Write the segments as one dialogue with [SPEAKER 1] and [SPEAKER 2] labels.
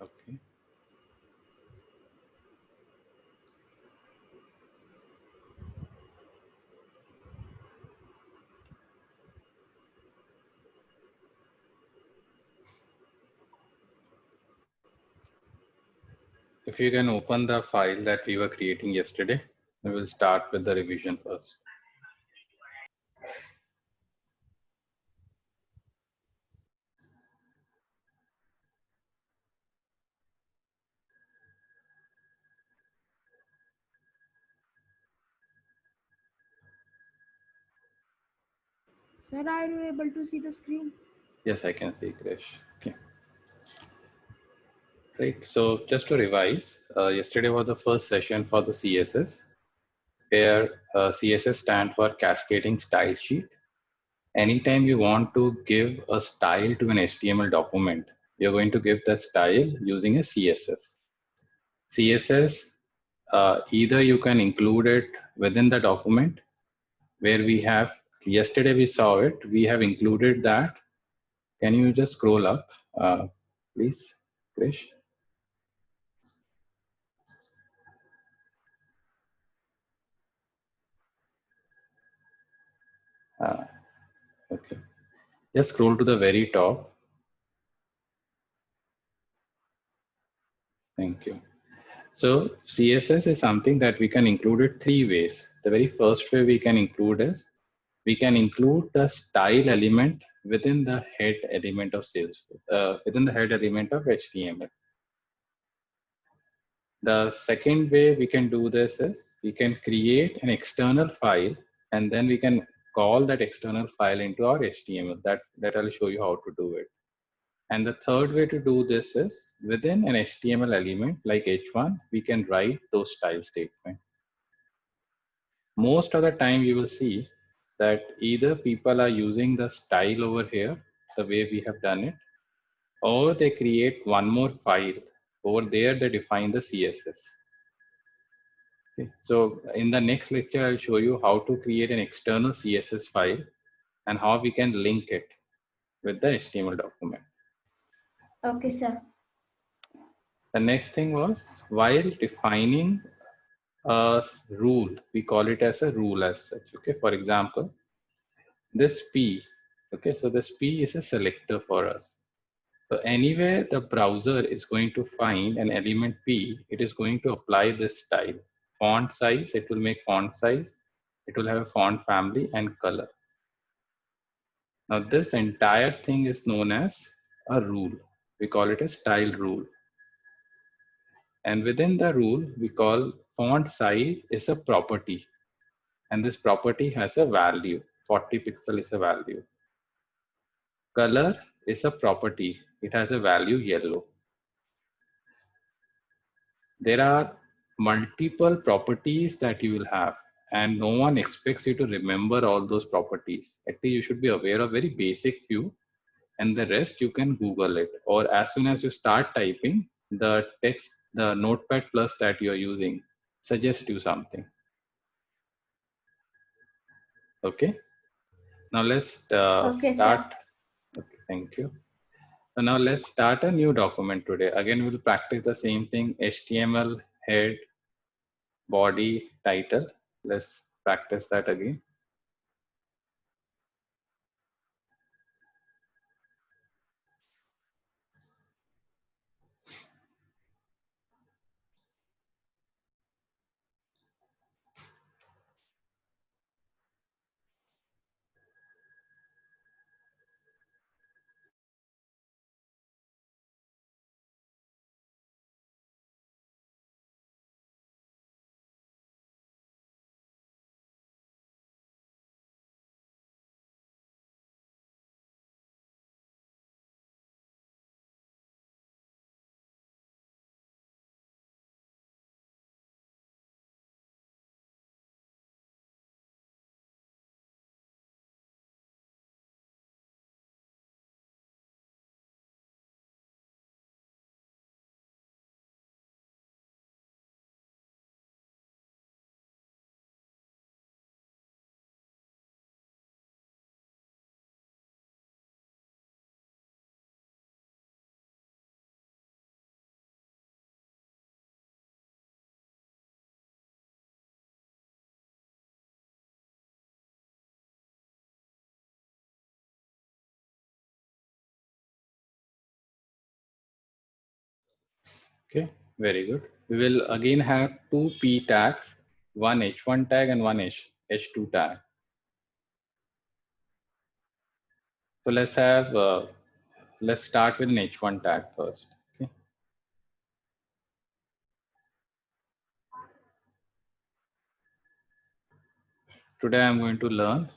[SPEAKER 1] Okay. If you can open the file that we were creating yesterday, we will start with the revision first.
[SPEAKER 2] Sir, are you able to see the screen?
[SPEAKER 1] Yes, I can see, Krish. Okay. Right. So just to revise, yesterday was the first session for the CSS, where CSS stand for Cascading Style Sheet. Anytime you want to give a style to an HTML document, you're going to give the style using a CSS. CSS, either you can include it within the document where we have, yesterday we saw it, we have included that. Can you just scroll up, please, Krish? Uh, okay, just scroll to the very top. Thank you. So CSS is something that we can include it three ways. The very first way we can include is, we can include the style element within the head element of Salesforce, within the head element of HTML. The second way we can do this is, we can create an external file and then we can call that external file into our HTML. That I'll show you how to do it. And the third way to do this is, within an HTML element like H1, we can write those style statements. Most of the time you will see that either people are using the style over here, the way we have done it, or they create one more file. Over there, they define the CSS. Okay. So in the next lecture, I'll show you how to create an external CSS file and how we can link it with the HTML document.
[SPEAKER 2] Okay, sir.
[SPEAKER 1] The next thing was, while defining a rule, we call it as a rule as such. Okay. For example, this P, okay, so this P is a selector for us. So anywhere the browser is going to find an element P, it is going to apply this style. Font size, it will make font size. It will have a font family and color. Now this entire thing is known as a rule. We call it a style rule. And within the rule, we call font size is a property. And this property has a value. 40 pixel is a value. Color is a property. It has a value yellow. There are multiple properties that you will have, and no one expects you to remember all those properties. Actually, you should be aware of very basic few, and the rest you can Google it. Or as soon as you start typing, the text, the Notepad Plus that you're using suggests you something. Okay. Now let's
[SPEAKER 2] Okay,
[SPEAKER 1] start.
[SPEAKER 2] sir.
[SPEAKER 1] Okay, thank you. So now let's start a new document today. Again, we'll practice the same thing: HTML, head, body, title. Let's practice that again. Okay, very good. We will again have two P tags, one H1 tag and one H2 tag. So let's start with an H1 tag first. Okay. Today I'm going to learn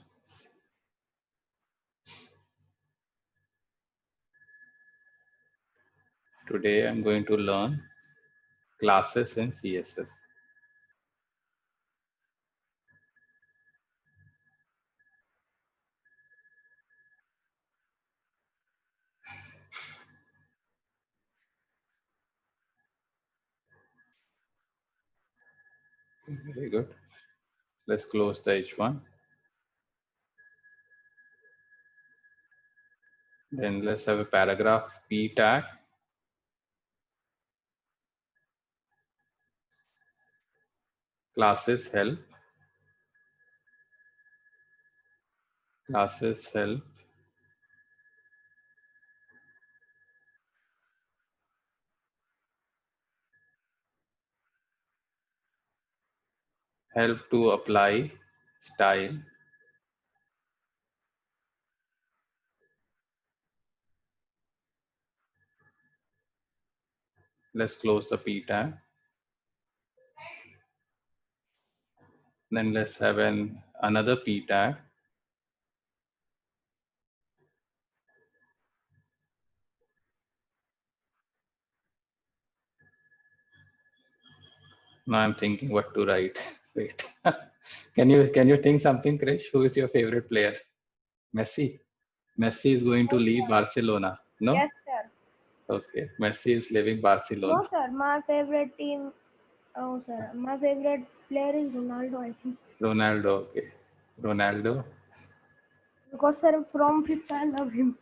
[SPEAKER 1] classes in CSS. Very good. Let's close the H1. Then let's have a paragraph P tag. Classes help. Classes help. Help to apply style. Let's close the P tag. Then let's have another P tag. Now I'm thinking what to write. Wait. Can you think something, Krish? Who is your favorite player? Messi. Messi is going to leave Barcelona. No?
[SPEAKER 2] Yes, sir.
[SPEAKER 1] Okay. Messi is leaving Barcelona.
[SPEAKER 2] No, sir. My favorite team. Oh, sir. My favorite player is Ronaldo, I think.
[SPEAKER 1] Ronaldo. Okay. Ronaldo.
[SPEAKER 2] Because, sir, from fifth, I love him.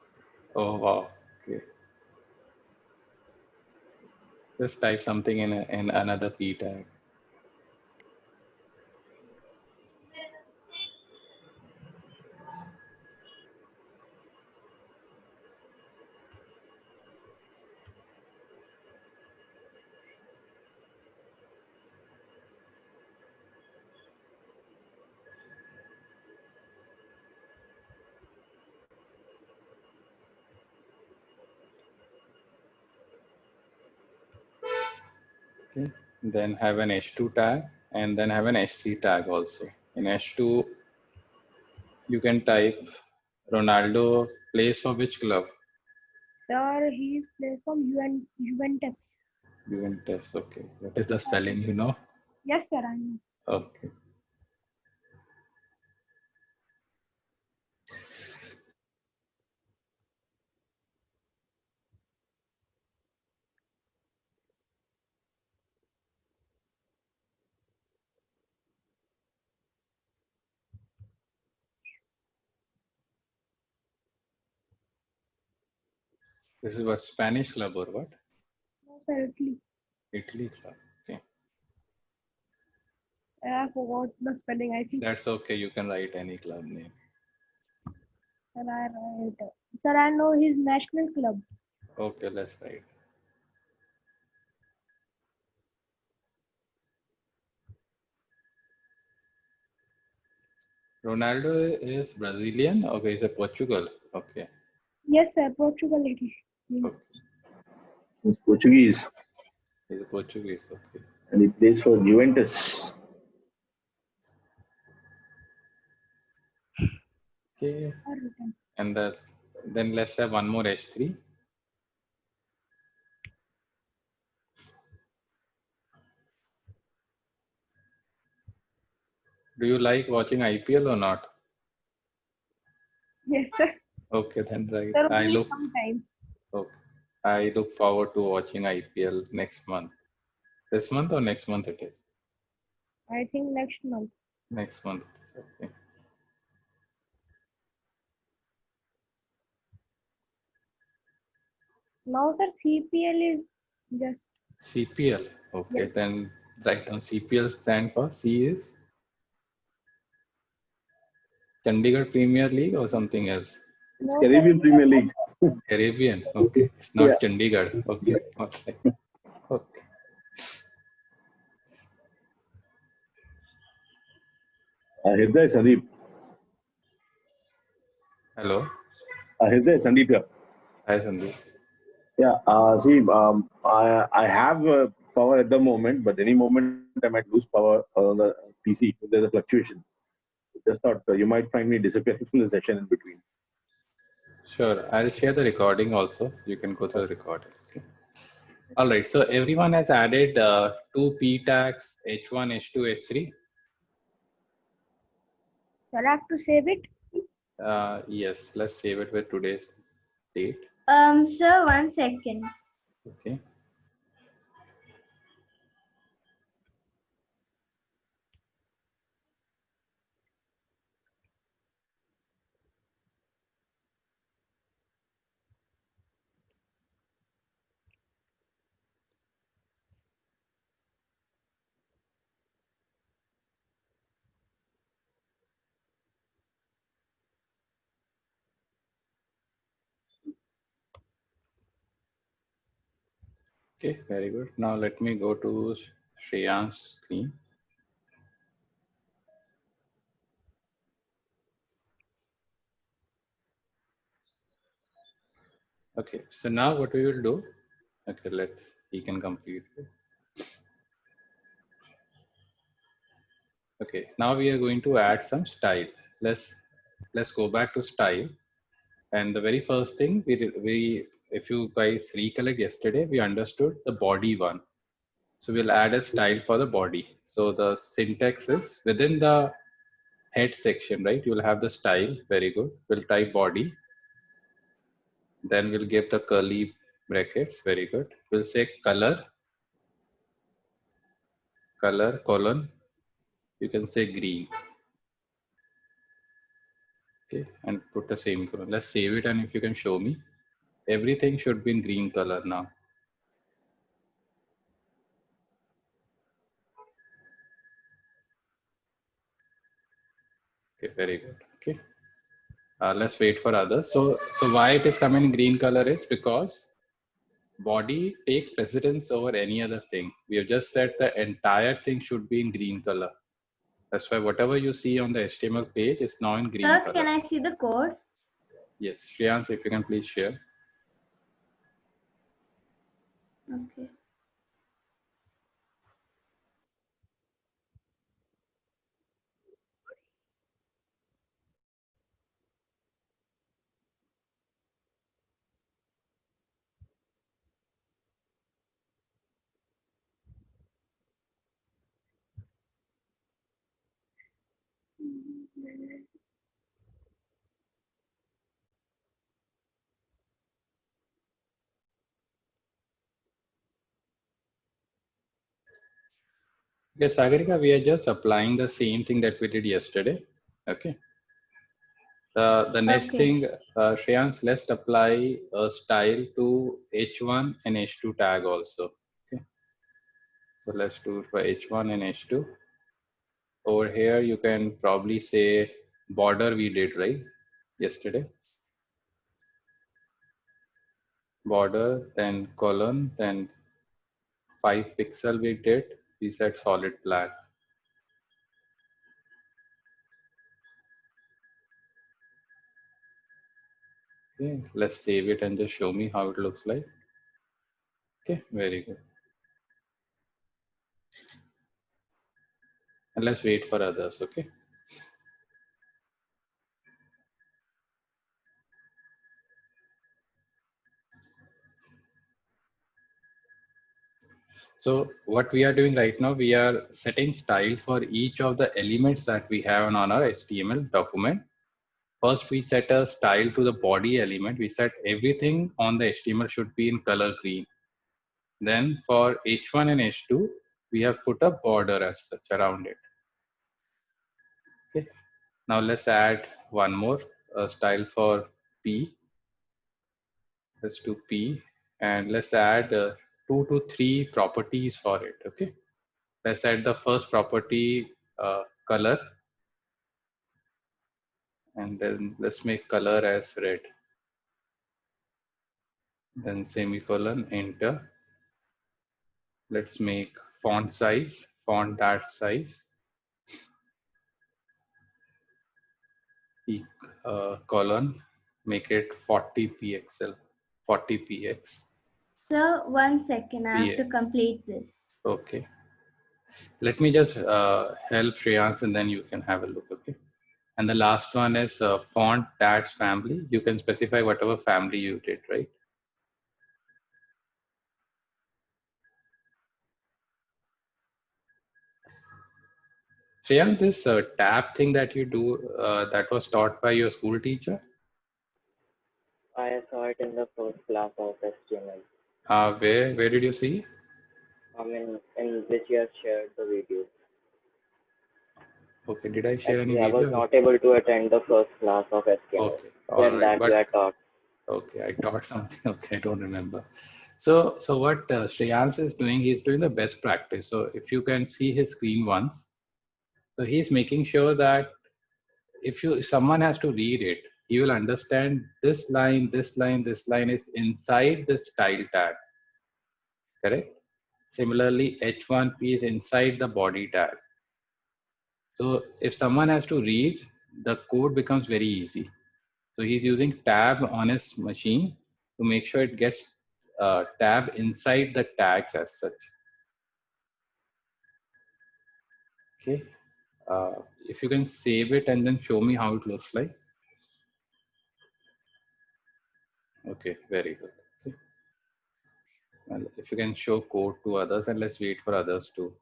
[SPEAKER 1] Oh wow. Okay. Just type something in another P tag. Okay. Then have an H2 tag and then have an H3 tag also. In H2, you can type Ronaldo plays for which club?
[SPEAKER 2] Sir, he plays from Juventus.
[SPEAKER 1] Juventus. Okay. What is the spelling? You know?
[SPEAKER 2] Yes, sir, I know.
[SPEAKER 1] Okay. This is what, Spanish club or what?
[SPEAKER 2] No, sir, Italy.
[SPEAKER 1] Italy club. Okay.
[SPEAKER 2] I forgot the spelling, I think.
[SPEAKER 1] That's okay. You can write any club name.
[SPEAKER 2] Sir, I write. Sir, I know his national club.
[SPEAKER 1] Okay, let's write. Ronaldo is Brazilian. Okay, he's a Portugal. Okay.
[SPEAKER 2] Yes, sir, Portugal it is.
[SPEAKER 1] Okay.
[SPEAKER 3] He's Portuguese
[SPEAKER 1] He's a Portuguese. Okay.
[SPEAKER 3] and he plays for Juventus.
[SPEAKER 1] Okay.
[SPEAKER 2] Are written.
[SPEAKER 1] And then let's have one more H3. Do you like watching IPL or not?
[SPEAKER 2] Yes, sir.
[SPEAKER 1] Okay, then right.
[SPEAKER 2] Sir,
[SPEAKER 1] I
[SPEAKER 2] only
[SPEAKER 1] look
[SPEAKER 2] sometime.
[SPEAKER 1] okay. I look forward to watching IPL next month. This month or next month it is?
[SPEAKER 2] I think next month.
[SPEAKER 1] Next month. Okay.
[SPEAKER 2] Now, sir, CPL is just.
[SPEAKER 1] CPL. Okay,
[SPEAKER 2] Yes.
[SPEAKER 1] then write down CPL stand for C is Chandigarh Premier League or something else?
[SPEAKER 3] It's
[SPEAKER 2] No,
[SPEAKER 3] Caribbean
[SPEAKER 2] sir.
[SPEAKER 3] Premier League.
[SPEAKER 1] Caribbean. Okay, it's not
[SPEAKER 3] Yeah.
[SPEAKER 1] Chandigarh. Okay, okay. Okay.
[SPEAKER 3] Hriday Sandeep.
[SPEAKER 1] Hello.
[SPEAKER 3] Hriday Sandeep here.
[SPEAKER 1] Hi, Sandeep.
[SPEAKER 3] Yeah. See, I have power at the moment, but any moment I might lose power on the PC. There's a fluctuation. Just thought you might find me disappearing from the session in between.
[SPEAKER 1] Sure. I'll share the recording also. So you can go through the recording. Okay. All right. So everyone has added two P tags, H1, H2, H3.
[SPEAKER 2] Sir, I have to save it.
[SPEAKER 1] Yes. Let's save it with today's date.
[SPEAKER 4] Sir, 1 second.
[SPEAKER 1] Okay. Okay, very good. Now let me go to Shreyan's screen. Okay, so now what we will do, okay, he can complete it. Okay, now we are going to add some style. Let's go back to style. And the very first thing if you guys recollect yesterday, we understood the body one. So we'll add a style for the body. So the syntax is within the head section, right? You'll have the style. Very good. We'll type body. Then we'll give the curly brackets. Very good. We'll say color colon. You can say green. Okay, and put a semicolon. Let's save it, and if you can show me, everything should be in green color now. Okay, very good. Okay, let's wait for others. So why it is coming in green color is because body take precedence over any other thing. We have just said the entire thing should be in green color. That's why whatever you see on the HTML page is now in green
[SPEAKER 4] Sir,
[SPEAKER 1] color.
[SPEAKER 4] can I see the code?
[SPEAKER 1] Yes, Shreyans, if you can please share.
[SPEAKER 4] Okay.
[SPEAKER 1] Okay, Sagarika, we are just applying the same thing that we did yesterday. Okay. The next
[SPEAKER 4] Okay.
[SPEAKER 1] thing, Shreyans, let's apply a style to H1 and H2 tag also. Okay. So let's do it for H1 and H2. Over here, you can probably say border we did, right? Yesterday. Border, then colon, then 5 pixel we did. We said solid black. Okay, let's save it and just show me how it looks like. Okay, very good. And let's wait for others, okay? So what we are doing right now, we are setting style for each of the elements that we have on our HTML document. First, we set a style to the body element. We set everything on the HTML should be in color green. Then for H1 and H2, we have put a border as such around it. Okay. Now let's add one more style for P. Let's do P, and let's add 2 to 3 properties for it. Okay. Let's add the first property, color, and then let's make color as red. Then semicolon, enter. Let's make font size, font that size. colon, make it 40 pixel, 40 px.
[SPEAKER 4] Sir, 1 second. I have to
[SPEAKER 1] px.
[SPEAKER 4] complete this.
[SPEAKER 1] Okay. Let me just help Shreyans and then you can have a look. Okay. And the last one is font tags family. You can specify whatever family you did, right? Shreyans, this tab thing that you do, that was taught by your school teacher?
[SPEAKER 5] I saw it in the first class of HTML.
[SPEAKER 1] Where did you see?
[SPEAKER 5] I mean, in which you have shared the video.
[SPEAKER 1] Okay, did I share any
[SPEAKER 5] Actually, I was
[SPEAKER 1] video?
[SPEAKER 5] not able to attend the first class of HTML.
[SPEAKER 1] Okay, all
[SPEAKER 5] Then
[SPEAKER 1] right.
[SPEAKER 5] that you had taught.
[SPEAKER 1] Okay, I taught something. Okay, I don't remember. So what Shreyans is doing, he's doing the best practice. So if you can see his screen once, so he's making sure that if someone has to read it, he will understand this line, this line, this line is inside the style tag, correct? Similarly, H1P is inside the body tag. So if someone has to read, the code becomes very easy. So he's using tab on his machine to make sure it gets tab inside the tags as such. Okay. If you can save it and then show me how it looks like. Okay, very good. Okay. Well, if you can show code to others, and let's wait for others too.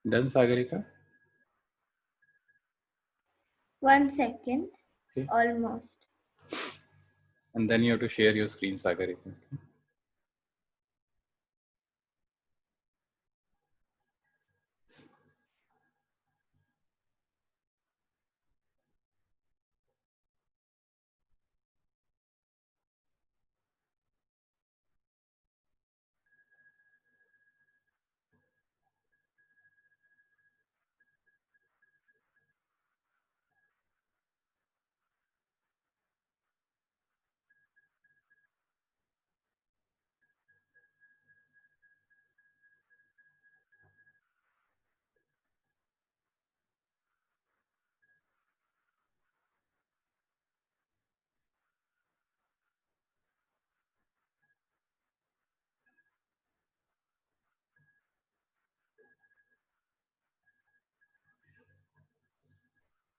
[SPEAKER 1] Done, Sagarika?
[SPEAKER 4] 1 second.
[SPEAKER 1] Okay.
[SPEAKER 4] Almost.
[SPEAKER 1] And then you have to share your screen, Sagarika.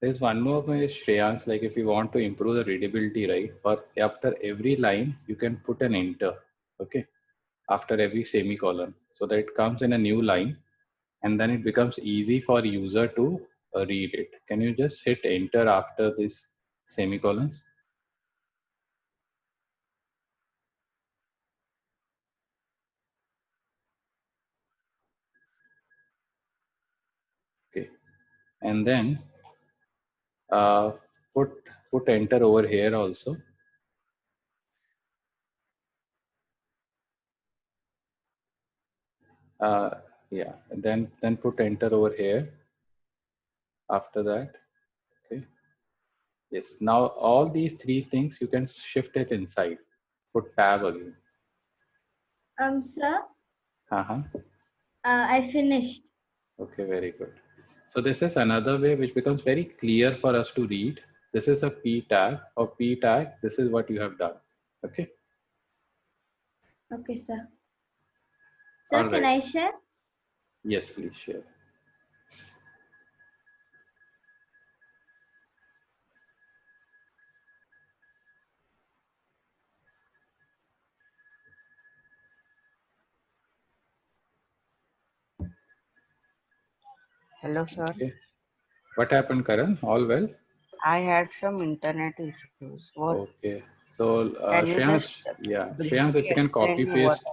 [SPEAKER 1] There's one more way, Shreyans, like if you want to improve the readability, right? For after every line, you can put an enter, okay? After every semicolon, so that it comes in a new line, and then it becomes easy for user to read it. Can you just hit enter after this semicolons? Okay, and then uh, put enter over here also. Yeah, and then put enter over here. After that, okay. Yes. Now all these three things you can shift it inside. Put tab again.
[SPEAKER 4] Sir,
[SPEAKER 1] Uh-huh.
[SPEAKER 4] I finished.
[SPEAKER 1] Okay, very good. So this is another way which becomes very clear for us to read. This is a P tag or P tag. This is what you have done. Okay.
[SPEAKER 4] Okay, sir.
[SPEAKER 1] All
[SPEAKER 4] Sir, can
[SPEAKER 1] right.
[SPEAKER 4] I share?
[SPEAKER 1] Yes, please share.
[SPEAKER 6] Hello, sir.
[SPEAKER 1] Okay. What happened, Karan? All well?
[SPEAKER 6] I had some internet issues. What
[SPEAKER 1] Okay. So
[SPEAKER 6] can you
[SPEAKER 1] Shreyans,
[SPEAKER 6] just
[SPEAKER 1] yeah, Shreyans, if
[SPEAKER 6] briefly
[SPEAKER 1] you can
[SPEAKER 6] explain
[SPEAKER 1] copy
[SPEAKER 6] me what?
[SPEAKER 1] paste.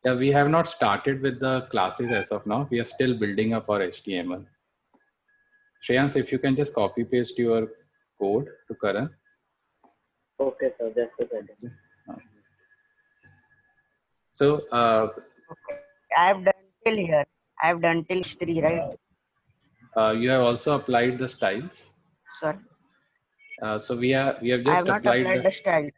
[SPEAKER 1] Yeah, we have not started with the classes as of now. We are still building up our HTML. Shreyans, if you can just copy paste your code to Karan.
[SPEAKER 5] Okay, sir. Just a second.
[SPEAKER 1] So
[SPEAKER 6] Okay. I've done till here. I've done till 3, right?
[SPEAKER 1] you have also applied the styles.
[SPEAKER 6] Sorry.
[SPEAKER 1] So we have
[SPEAKER 6] I have
[SPEAKER 1] just
[SPEAKER 6] not
[SPEAKER 1] applied
[SPEAKER 6] applied the style.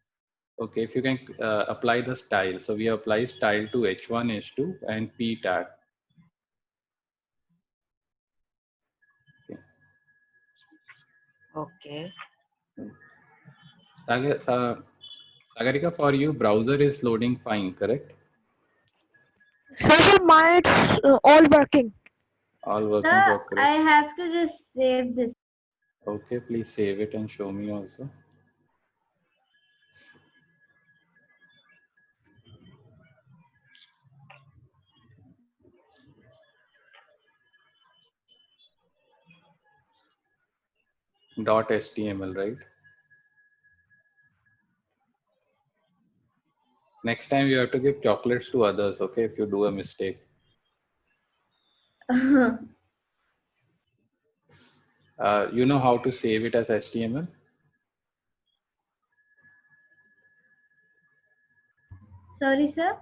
[SPEAKER 1] okay, if you can apply the style. So we apply style to H1, H2 and P tag.
[SPEAKER 6] Okay.
[SPEAKER 1] Sagarika, for you, browser is loading fine, correct?
[SPEAKER 2] So mine it's all working.
[SPEAKER 1] All working
[SPEAKER 4] Sir,
[SPEAKER 1] for
[SPEAKER 4] I
[SPEAKER 1] correct.
[SPEAKER 4] have to just save this.
[SPEAKER 1] Okay, please save it and show me also. .html, right? Next time you have to give chocolates to others, okay, if you do a mistake. You know how to save it as HTML?
[SPEAKER 4] Sorry, sir?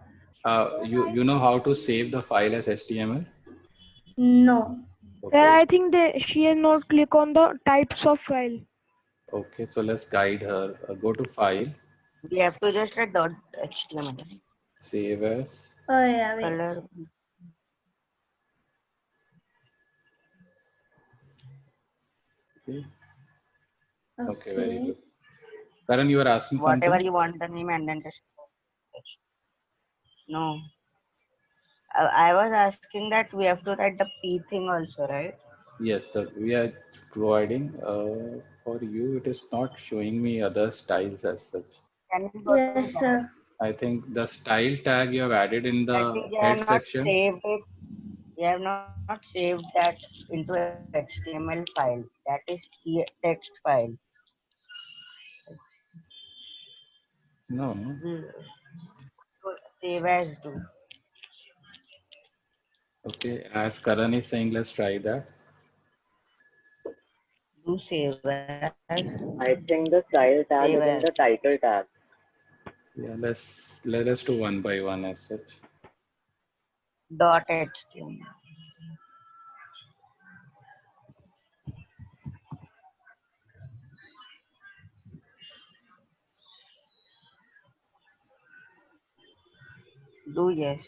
[SPEAKER 1] You know how to save the file as HTML?
[SPEAKER 4] No.
[SPEAKER 2] Sir,
[SPEAKER 1] Okay.
[SPEAKER 2] I think she has not click on the types of file.
[SPEAKER 1] Okay, so let's guide her. Go to file,
[SPEAKER 6] We have to just write dot HTML.
[SPEAKER 1] save as.
[SPEAKER 4] Oh, yeah, wait.
[SPEAKER 6] Color.
[SPEAKER 1] Okay. Okay, very
[SPEAKER 4] Okay.
[SPEAKER 1] good. Karan, you were asking
[SPEAKER 6] Whatever
[SPEAKER 1] something?
[SPEAKER 6] you want the name and then just. No. I was asking that we have to write the P thing also, right?
[SPEAKER 1] Yes, sir. We are providing for you. It is not showing me other styles as such.
[SPEAKER 6] Can we go to
[SPEAKER 4] Yes,
[SPEAKER 6] that?
[SPEAKER 4] sir.
[SPEAKER 1] I think the style tag you have added in
[SPEAKER 6] I
[SPEAKER 1] the
[SPEAKER 6] think they
[SPEAKER 1] head
[SPEAKER 6] have not
[SPEAKER 1] section.
[SPEAKER 6] saved it. We have not saved that into HTML file. That is text file.
[SPEAKER 1] No.
[SPEAKER 6] Save as do.
[SPEAKER 1] Okay, as Karan is saying, let's try that.
[SPEAKER 6] Do save as.
[SPEAKER 5] I think the style tag
[SPEAKER 6] Save
[SPEAKER 5] is in
[SPEAKER 6] as.
[SPEAKER 5] the title tag.
[SPEAKER 1] Yeah, let us do one by one as such.
[SPEAKER 6] Dot HTML. Do yes.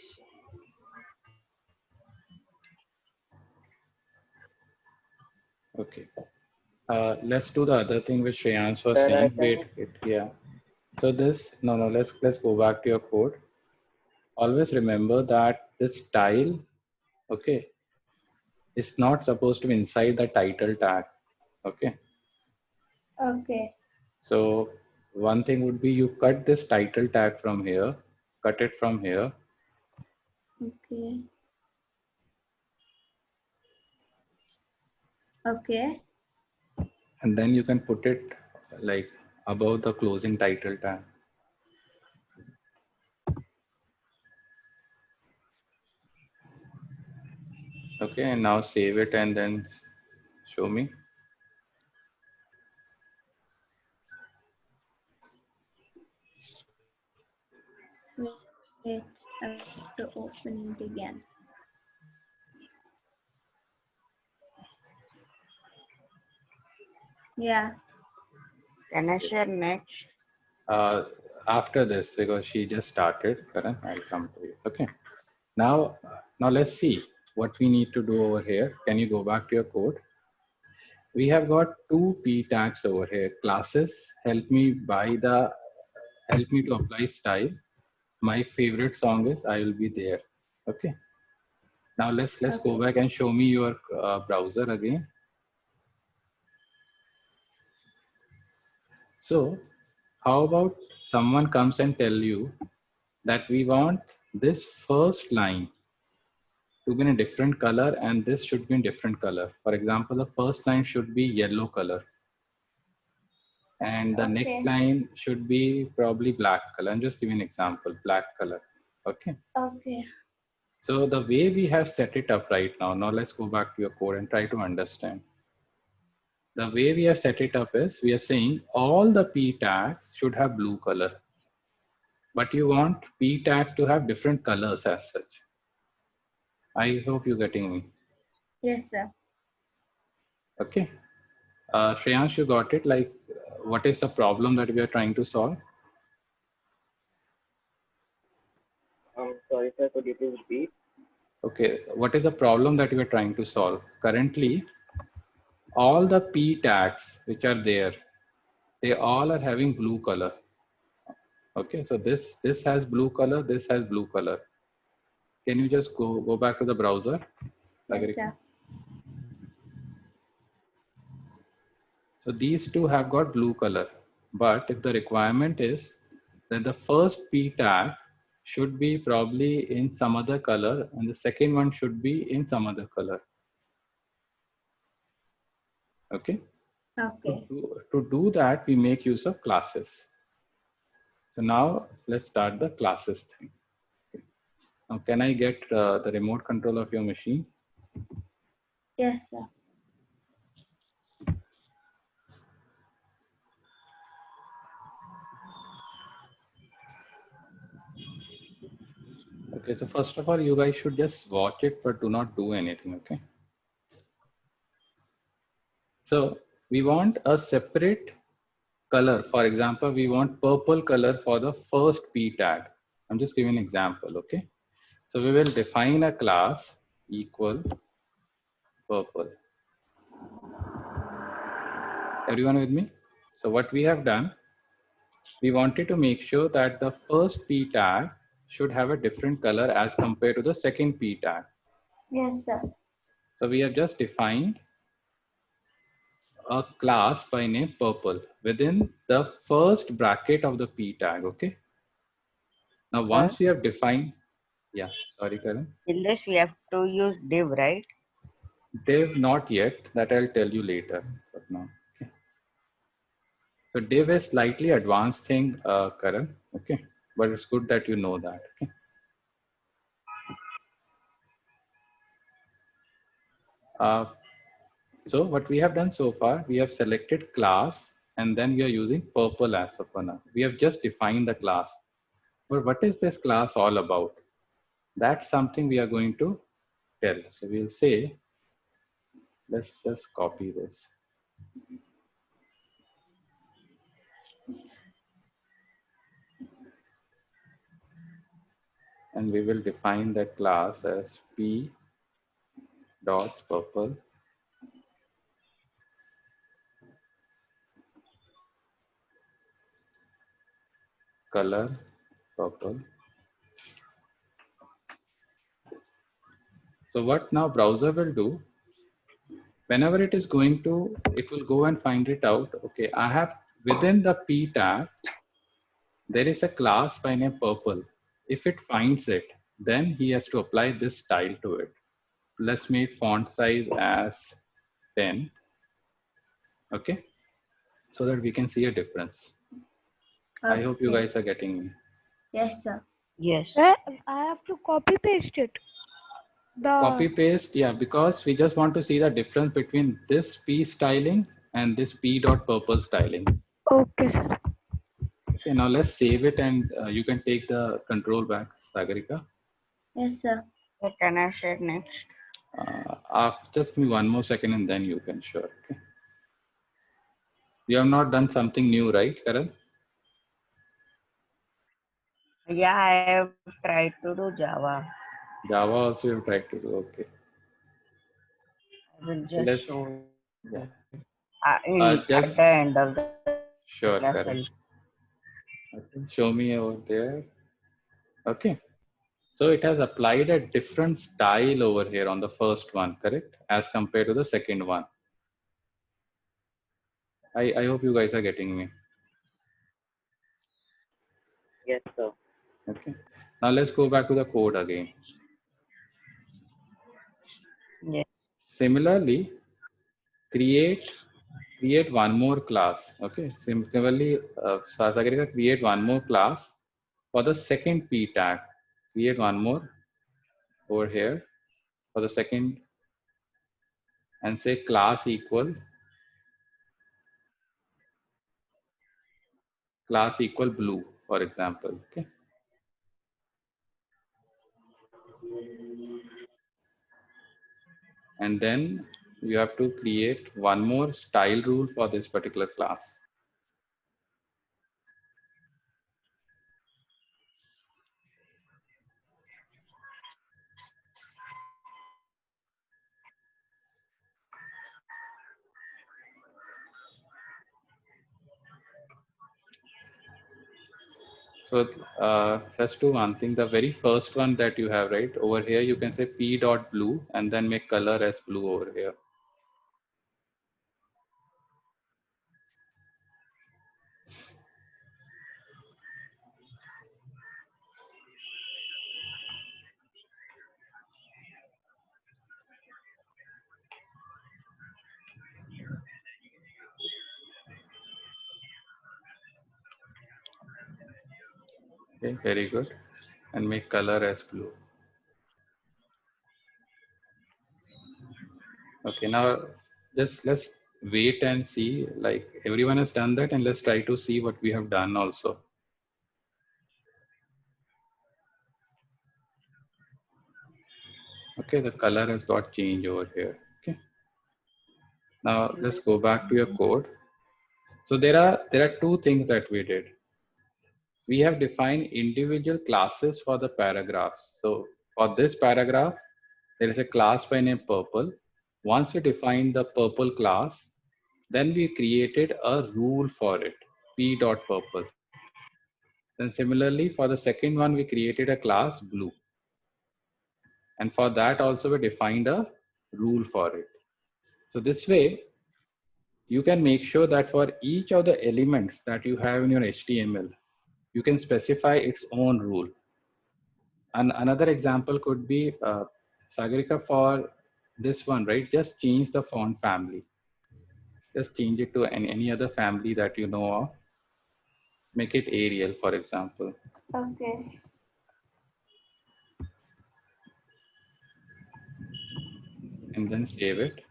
[SPEAKER 1] Okay. Let's do the other thing which Shreyans was
[SPEAKER 5] Sir, I
[SPEAKER 1] saying.
[SPEAKER 5] think
[SPEAKER 1] Wait, yeah. So this, no, let's go back to your code. Always remember that this style, okay, is not supposed to be inside the title tag. Okay.
[SPEAKER 4] Okay.
[SPEAKER 1] So one thing would be you cut this title tag from here, cut it from here.
[SPEAKER 4] Okay. Okay.
[SPEAKER 1] And then you can put it like above the closing title tag. Okay, and now save it and then show me.
[SPEAKER 4] Wait. I have to open it again. Yeah.
[SPEAKER 6] Can I share next?
[SPEAKER 1] After this, because she just started, Karan, I'll come to you. Okay. Now let's see what we need to do over here. Can you go back to your code? We have got two P tags over here. Classes help me to apply style. My favorite song is I Will Be There. Okay. Now let's go back and show me your browser again. So how about someone comes and tell you that we want this first line to be in a different color and this should be in different color. For example, the first line should be yellow color and the next
[SPEAKER 4] Okay.
[SPEAKER 1] line should be probably black color. I'm just giving an example, black color. Okay.
[SPEAKER 4] Okay.
[SPEAKER 1] So the way we have set it up right now, now let's go back to your code and try to understand. The way we have set it up is we are saying all the P tags should have blue color, but you want P tags to have different colors as such. I hope you're getting me.
[SPEAKER 4] Yes, sir.
[SPEAKER 1] Okay. Shreyansh, you got it? Like, what is the problem that we are trying to solve?
[SPEAKER 5] Sorry, sir, could you please repeat?
[SPEAKER 1] Okay, what is the problem that we are trying to solve? Currently, all the P tags which are there, they all are having blue color. Okay, so this has blue color, this has blue color. Can you just go back to the browser?
[SPEAKER 4] Yes, sir.
[SPEAKER 1] So these two have got blue color, but if the requirement is that the first P tag should be probably in some other color and the second one should be in some other color. Okay.
[SPEAKER 4] Okay.
[SPEAKER 1] To do that, we make use of classes. So now let's start the classes thing. Okay. Now, can I get the remote control of your machine?
[SPEAKER 4] Yes, sir.
[SPEAKER 1] Okay, so first of all, you guys should just watch it, but do not do anything, okay? So we want a separate color. For example, we want purple color for the first P tag. I'm just giving an example, okay? So we will define a class equal purple. Everyone with me? So what we have done, we wanted to make sure that the first P tag should have a different color as compared to the second P tag.
[SPEAKER 4] Yes, sir.
[SPEAKER 1] So we have just defined a class by name purple within the first bracket of the P tag, okay? Now, once we have defined, yeah, sorry, Karan.
[SPEAKER 6] In this, we have to use div, right?
[SPEAKER 1] Div not yet, that I'll tell you later. So, no. Okay. So div is slightly advanced thing, Karan, okay? But it's good that you know that, okay? So what we have done so far, we have selected class and then we are using purple as of now. We have just defined the class. But what is this class all about? That's something we are going to tell. So we'll say, let's just copy this. And we will define that class as p dot purple color purple. So what now browser will do, whenever it is going to, it will go and find it out. Okay, I have within the P tag, there is a class by name purple. If it finds it, then he has to apply this style to it. Let's make font size as 10. Okay, so that we can see a difference. I hope you guys are getting me.
[SPEAKER 4] Yes, sir.
[SPEAKER 6] Yes.
[SPEAKER 2] I have to copy paste it.
[SPEAKER 1] Copy paste, yeah, because we just want to see the difference between this P styling and this P dot purple styling.
[SPEAKER 2] Okay, sir.
[SPEAKER 1] Okay, now let's save it and you can take the control back, Sagarika.
[SPEAKER 4] Yes, sir.
[SPEAKER 6] What can I share next?
[SPEAKER 1] Just give me one more second and then you can share. Okay. You have not done something new, right, Karan?
[SPEAKER 6] Yeah, I have tried to do Java.
[SPEAKER 1] Java also you have tried to do. Okay.
[SPEAKER 6] I will
[SPEAKER 1] So
[SPEAKER 6] just show
[SPEAKER 1] yeah.
[SPEAKER 6] at
[SPEAKER 1] Just
[SPEAKER 6] the end of the
[SPEAKER 1] sure,
[SPEAKER 6] class.
[SPEAKER 1] Karan. Okay. Show me over there. Okay. So it has applied a different style over here on the first one, correct? As compared to the second one. I hope you guys are getting me.
[SPEAKER 5] Yes, sir.
[SPEAKER 1] Okay. Now let's go back to the code again.
[SPEAKER 6] Yes.
[SPEAKER 1] Similarly, create one more class. Okay. Similarly, Sagarika, create one more class for the second P tag. create one more over here for the second and say class equal blue, for example. Okay. And then you have to create one more style rule for this particular class. So let's do one thing. The very first one that you have, right over here, you can say p dot blue and then make color as blue over here. Okay, very good. And make color as blue. Okay, now just let's wait and see, like everyone has done that, and let's try to see what we have done also. Okay, the color has got changed over here. Okay. Now let's go back to your code. So there are two things that we did. We have defined individual classes for the paragraphs. So for this paragraph, there is a class by name purple. Once we defined the purple class, then we created a rule for it, p.purple. Then similarly, for the second one, we created a class blue. And for that also we defined a rule for it. So this way, you can make sure that for each of the elements that you have in your HTML, you can specify its own rule. And another example could be, Sagarika, for this one, right? Just change the font family. Just change it to any other family that you know of. Make it Arial, for example.
[SPEAKER 4] Okay.
[SPEAKER 1] And then save it.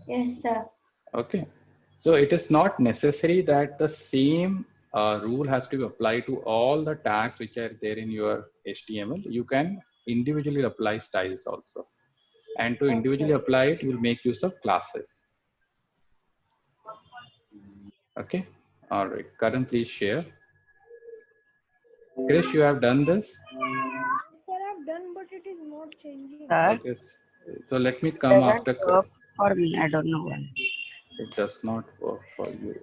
[SPEAKER 4] Yes, sir.
[SPEAKER 1] Okay. So it is not necessary that the same rule has to be applied to all the tags which are there in your HTML. You can individually apply styles also. And to individually apply it, you will make use of classes. Okay. All right. Karan, please share. Krish, you have done this?
[SPEAKER 2] Sir, I've done, but it is not changing.
[SPEAKER 6] Sir,
[SPEAKER 1] Okay. So let me
[SPEAKER 6] it
[SPEAKER 1] come
[SPEAKER 6] doesn't
[SPEAKER 1] after.
[SPEAKER 6] work for me. I don't know why.
[SPEAKER 1] It does not work for you.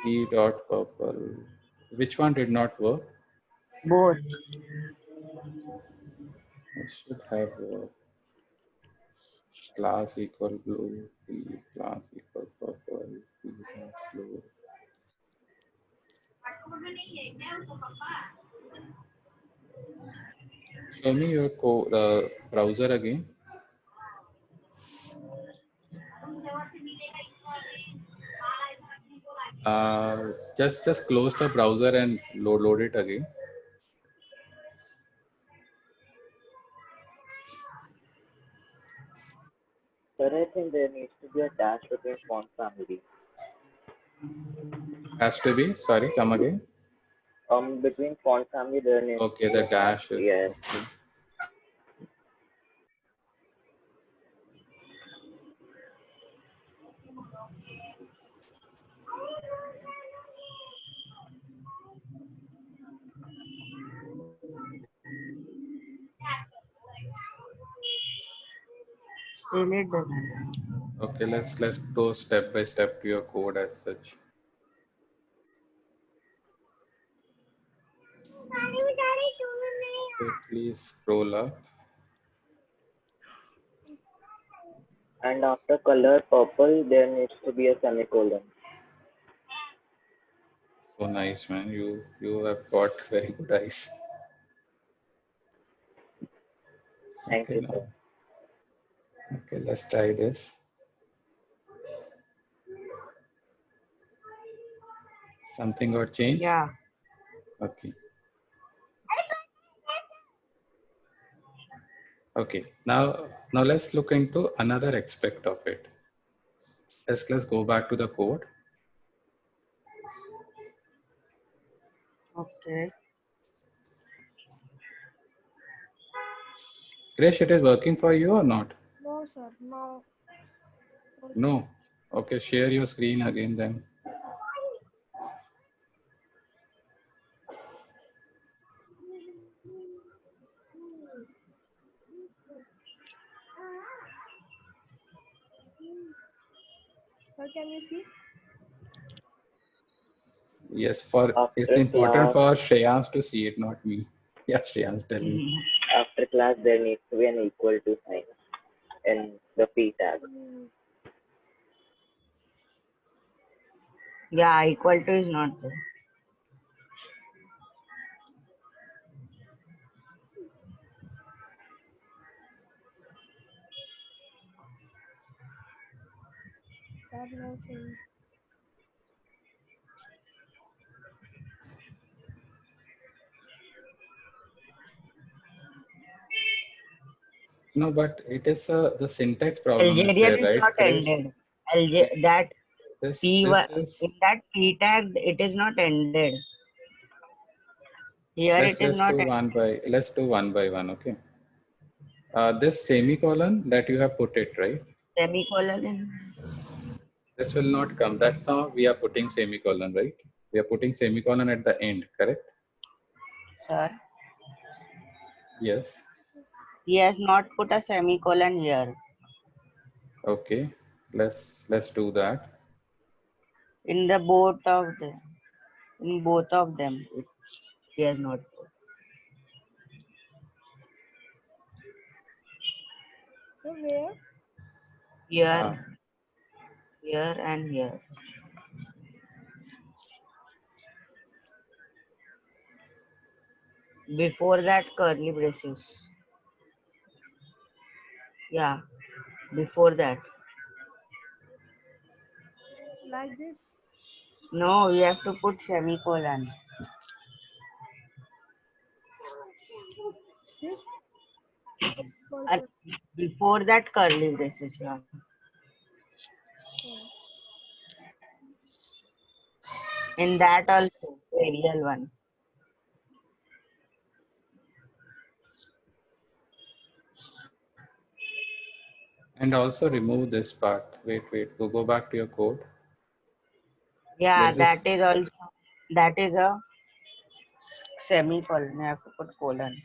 [SPEAKER 1] p.purple. Which one did not work?
[SPEAKER 6] Both.
[SPEAKER 1] It should have class equal blue, p class equal purple, p dot blue. Show me your browser again. Just close the browser and load it again.
[SPEAKER 5] Sir, I think there needs to be a dash between font family.
[SPEAKER 1] Has to be. Sorry, come again.
[SPEAKER 5] Between font family there needs
[SPEAKER 1] Okay,
[SPEAKER 5] to be
[SPEAKER 1] the
[SPEAKER 5] a
[SPEAKER 1] dash is.
[SPEAKER 5] Yes.
[SPEAKER 1] Okay.
[SPEAKER 6] Still it doesn't.
[SPEAKER 1] Okay, let's go step by step to your code as such. Okay, please scroll up.
[SPEAKER 5] And after color purple, there needs to be a semicolon.
[SPEAKER 1] So nice, man. You have got very good eyes.
[SPEAKER 5] Thank
[SPEAKER 1] Okay,
[SPEAKER 5] you,
[SPEAKER 1] now,
[SPEAKER 5] sir.
[SPEAKER 1] okay, let's try this. Something got changed?
[SPEAKER 6] Yeah.
[SPEAKER 1] Okay. Okay, now let's look into another aspect of it. Let's go back to the code.
[SPEAKER 6] Okay.
[SPEAKER 1] Krish, it is working for you or not?
[SPEAKER 2] No, sir. No.
[SPEAKER 1] No. Okay, share your screen again then.
[SPEAKER 2] Sir, can you see?
[SPEAKER 1] Yes, for it's
[SPEAKER 5] After
[SPEAKER 1] important
[SPEAKER 5] class,
[SPEAKER 1] for Shreyans to see it, not me. Yeah, Shreyans, tell me.
[SPEAKER 5] after class, there needs to be an equal to sign in the P tag.
[SPEAKER 6] Yeah, equal to is not there.
[SPEAKER 2] Sir, no change.
[SPEAKER 1] No, but it is the syntax problem is
[SPEAKER 6] Algerian
[SPEAKER 1] there,
[SPEAKER 6] is
[SPEAKER 1] right,
[SPEAKER 6] not
[SPEAKER 1] Krish?
[SPEAKER 6] ended. That P
[SPEAKER 1] This
[SPEAKER 6] in
[SPEAKER 1] is
[SPEAKER 6] that P tag it is not ended. Here it is
[SPEAKER 1] let's
[SPEAKER 6] not
[SPEAKER 1] do one by one, okay? This semicolon that you have put it, right?
[SPEAKER 6] semicolon. In,
[SPEAKER 1] This will not come. That's how we are putting semicolon, right? We are putting semicolon at the end, correct?
[SPEAKER 6] sir,
[SPEAKER 1] Yes.
[SPEAKER 6] he has not put a semicolon here.
[SPEAKER 1] Okay. Let's do that.
[SPEAKER 6] In both of them, he has not put.
[SPEAKER 2] So where?
[SPEAKER 6] Here, here, and here. Before that curly braces. Yeah, before that.
[SPEAKER 2] Like this?
[SPEAKER 6] No, we have to put semicolon.
[SPEAKER 2] This?
[SPEAKER 6] And before that curly braces. Yeah.
[SPEAKER 2] Oh.
[SPEAKER 6] In that also, Arial one.
[SPEAKER 1] And also remove this part. Wait. Go back to your code.
[SPEAKER 6] Yeah,
[SPEAKER 1] There is
[SPEAKER 6] that is a semicolon. You have to put colon.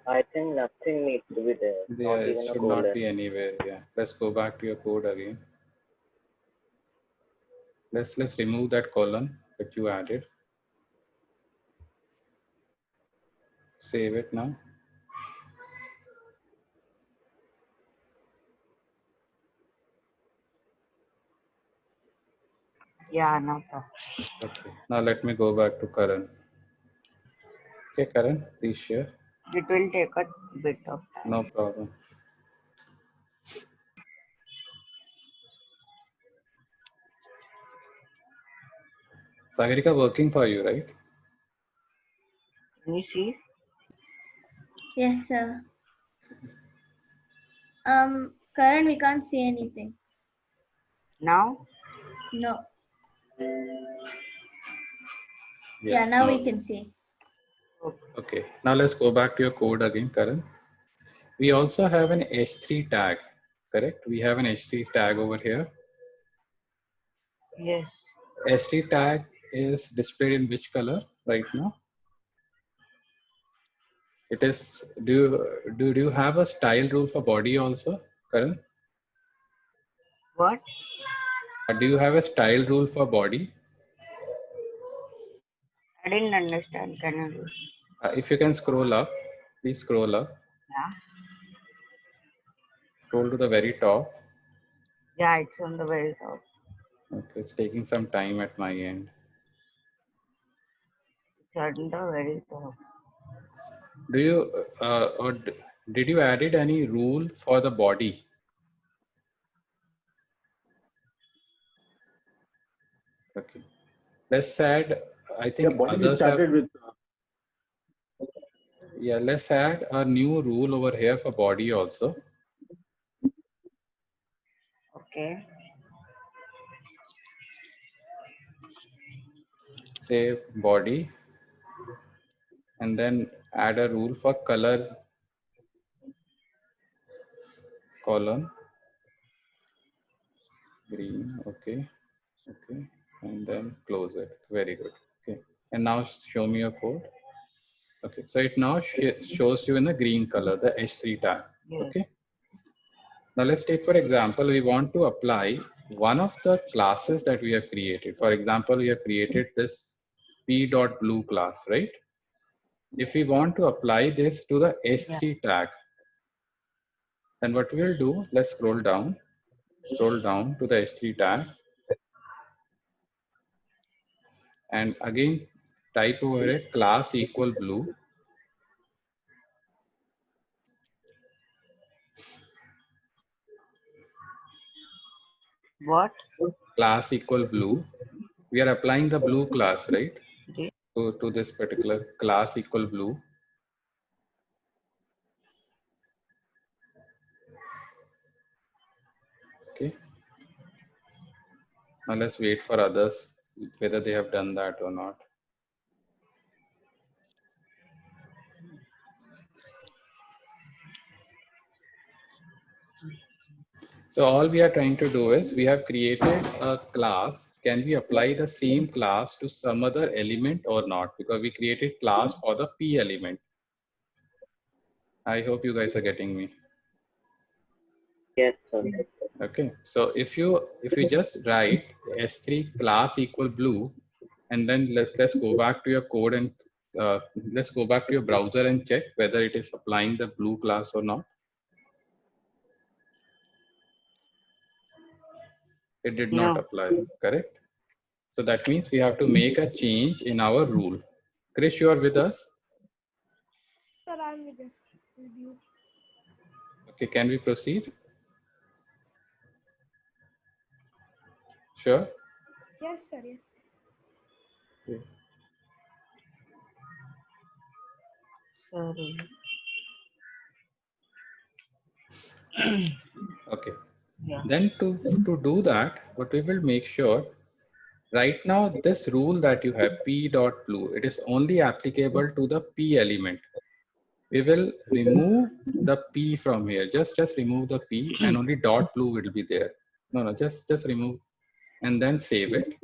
[SPEAKER 5] I think nothing needs to be there, not
[SPEAKER 1] there
[SPEAKER 5] even a
[SPEAKER 1] should not
[SPEAKER 5] colon.
[SPEAKER 1] be anywhere. Yeah. Let's go back to your code again. Let's remove that colon that you added. Save it now.
[SPEAKER 6] Yeah, no problem.
[SPEAKER 1] Okay. Now let me go back to Karan. Okay, Karan, please share.
[SPEAKER 6] It will take a bit of time.
[SPEAKER 1] No problem. Sagarika working for you, right?
[SPEAKER 6] Can you see?
[SPEAKER 4] Yes, sir. Karan, we can't see anything.
[SPEAKER 6] Now?
[SPEAKER 4] No.
[SPEAKER 1] Yes.
[SPEAKER 4] Now
[SPEAKER 1] No.
[SPEAKER 4] we can see.
[SPEAKER 1] Okay. Now let's go back to your code again, Karan. We also have an H3 tag, correct? We have an H3 tag over here.
[SPEAKER 6] Yes.
[SPEAKER 1] H3 tag is displayed in which color right now? It is, do you have a style rule for body also, Karan?
[SPEAKER 6] What?
[SPEAKER 1] Do you have a style rule for body?
[SPEAKER 6] I didn't understand. Can you do?
[SPEAKER 1] If you can scroll up, please scroll up.
[SPEAKER 6] Yeah.
[SPEAKER 1] Scroll to the very top.
[SPEAKER 6] Yeah, it's on the very top.
[SPEAKER 1] Okay, it's taking some time at my end.
[SPEAKER 6] Turned out very tough.
[SPEAKER 1] Do you did you added any rule for the body? Okay, let's add. I
[SPEAKER 3] Yeah,
[SPEAKER 1] think
[SPEAKER 3] body we
[SPEAKER 1] others have.
[SPEAKER 3] started with.
[SPEAKER 1] Yeah, let's add a new rule over here for body also.
[SPEAKER 6] Okay.
[SPEAKER 1] Say body, and then add a rule for color column. Green. Okay. Okay. And then close it. Very good. Okay. And now show me your code. Okay. So it now shows you in the green color, the H3 tag.
[SPEAKER 6] Yes.
[SPEAKER 1] Okay. Now let's take, for example, we want to apply one of the classes that we have created. For example, we have created this p.blue class, right? If we want to apply this to the H3 tag, then what we'll do, let's scroll down to the H3 tag. And again, type over it class equal blue.
[SPEAKER 6] What?
[SPEAKER 1] Class equal blue. We are applying the blue class, right?
[SPEAKER 6] Okay.
[SPEAKER 1] To this particular class equal blue. Okay. Now let's wait for others, whether they have done that or not. So all we are trying to do is we have created a class. Can we apply the same class to some other element or not? Because we created class for the P element. I hope you guys are getting me.
[SPEAKER 5] Yes, sir.
[SPEAKER 1] Okay, so if you just write S3 class equal blue, and then let's go back to your code and let's go back to your browser and check whether it is applying the blue class or not. It did not
[SPEAKER 6] No.
[SPEAKER 1] apply, correct? So that means we have to make a change in our rule. Krish, you are with us?
[SPEAKER 2] Sir, I'm with this with you.
[SPEAKER 1] Okay, can we proceed? Sure.
[SPEAKER 2] Yes, sir. Yes.
[SPEAKER 1] Okay.
[SPEAKER 6] Sorry.
[SPEAKER 1] Okay.
[SPEAKER 6] Yeah.
[SPEAKER 1] Then to do that, what we will make sure, right now this rule that you have p.blue, it is only applicable to the P element. We will remove the P from here. Just remove the P and only dot blue will be there. No, just remove and then save it.